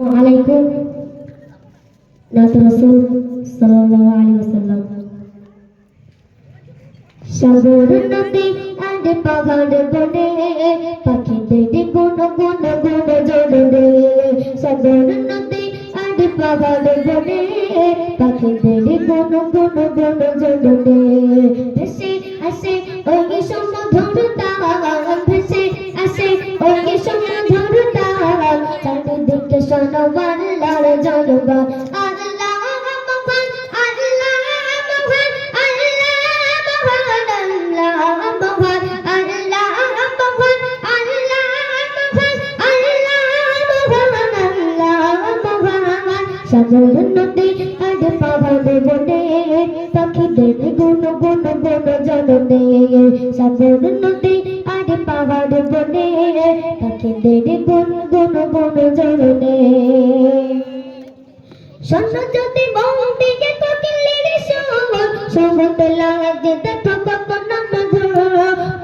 Alaikum Nabi Rasul Sallallahu Alaihi Wasallam. সাগর নদী আর পাহাড় বনে পাখিদের গুন গুন গুন জড়ে সাগর নদী আর পাহাড় বনে পাখিদের গুন গুন গুন জড়ে ভেসে আসে ওই সমুদ্র তাল ভেসে আসে ওই সমুদ্র তাল চারিদিকে শোনো আল্লাহর জয়গান সাগর নদী আর পাহাড় বনে পাখিদের গুন গুন গুন জড়ে সাগর নদী আর পাহাড় বনে পাখিদের গুন গুন গুন জড়ে শোনো যদি মন দিকে কোকিলের সুর সুগন্ধ লাগে দেখো কখনো মধুর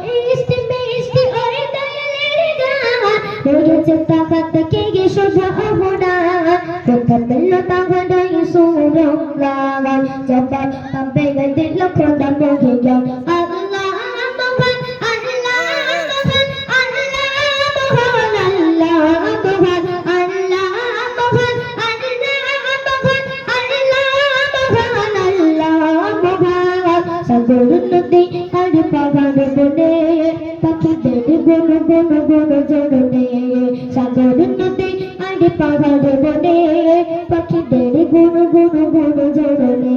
মিষ্টি মিষ্টি ওরে দয়ালের গান রয়েছে তাকাত কে গে শোভা অহনা কোথা পেল তাহারাই সুরঙ্গান জবা পাবে দিল খোদা মোহে জ্ঞান আল্লাহ মহান আল্লাহ মহান আল্লাহ মহান আল্লাহ মহান আল্লাহ মহান সাগর নদী আর পাহাড় বনে পাখিদের গুন গুন গুন জড়ে সাগর নদী আর পাহাড় বনে পাখিদের গুন গুন গুন জড়ে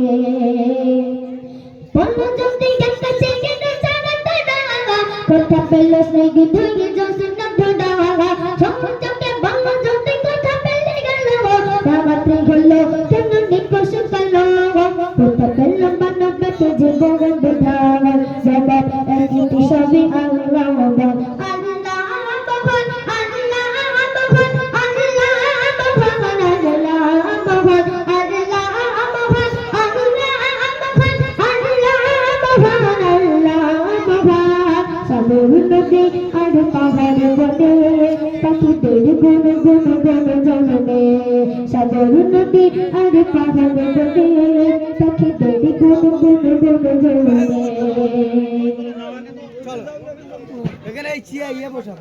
বলো যদি কাছে কেন জানাতে ডালা কথা পেল স্নেহ ধুয়ে জসন ডালা চোখে বলো যদি কথা পেলে গেল রামাত্রি হলো কেন নিকশ পেল কথা পেল মানবকে জীবন বিধান জবাব একটি সবই আল্লাহ মহান আল্লাহ মহান আল্লাহ মহান আল্লাহ মহান আল্লাহ মহান আল্লাহ মহান আল্লাহ মহান আল্লাহ মহান আল্লাহ মহান সাগর নদী আর পাহাড় বনে পাখিদের গুন গুন গুন জড়ে সাগর নদী আর পাহাড় বনে পাখিদের গুন গুন গুন জড়ে চলো এখানে এই চিয়া ইয়ে বসা